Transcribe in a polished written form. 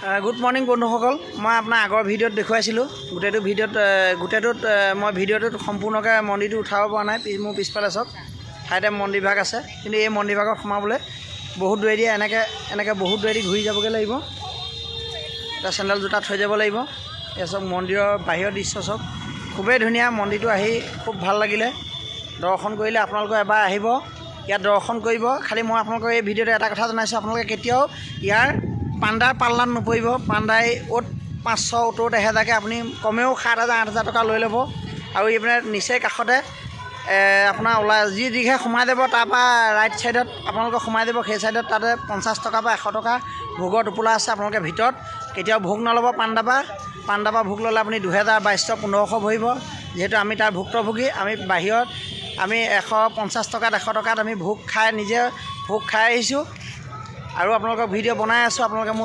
Good morning বন্ধুসকল, মই আপোনাৰ আগৰ ভিডিঅ'ত দেখুৱাইছিলোঁ। গোটেইটোত মই ভিডিঅ'টোত সম্পূৰ্ণকৈ মন্দিৰটো উঠাব পৰা নাই। মোৰ পিছফালে চাওক, ঠাইতে মন্দিৰভাগ আছে, কিন্তু এই মন্দিৰভাগত সোমাবলৈ বহুত দূৰেদি এনেকৈ বহুত দূৰেদি ঘূৰি যাবগৈ লাগিব। এটা চেণ্ডেল জোতা থৈ যাব লাগিব। এই চাওক মন্দিৰৰ বাহিৰৰ দৃশ্য চাওক, খুবেই ধুনীয়া। মন্দিৰটো আহি খুব ভাল লাগিলে। দৰ্শন কৰিলে আপোনালোকে এবাৰ আহিব, ইয়াত দৰ্শন কৰিব। খালি মই আপোনালোকক এই ভিডিঅ'তে এটা কথা জনাইছোঁ, আপোনালোকে কেতিয়াও ইয়াৰ পাণ্ডাৰ পাল্লাত নপৰিব। পাণ্ডাই অ'ত 500 অ'ত 1000কৈ আপুনি কমেও 7000 8000 টকা লৈ ল'ব। আৰু এইপিনে নিচেই কাষতে আপোনাৰ যিদিশে সোমাই যাব, তাৰপৰা ৰাইট ছাইডত আপোনালোকে সোমাই যাব, সেই ছাইডত তাতে 50 টকা বা 100 টকা ভোগৰ টোপোলা আছে। আপোনালোকে ভিতৰত কেতিয়াও ভোগ নল'ব। পাণ্ডাৰ পৰা ভোগ ল'লে আপুনি 2000 2200 1500 ভৰিব। যিহেতু আমি তাৰ ভুক্তভোগী, আমি বাহিৰত 150 টকাত 100 টকাত আমি নিজে ভোগ খাই আহিছোঁ। আৰু আপোনালোকক ভিডিঅ' বনাই আছোঁ। আপোনালোকে মোৰ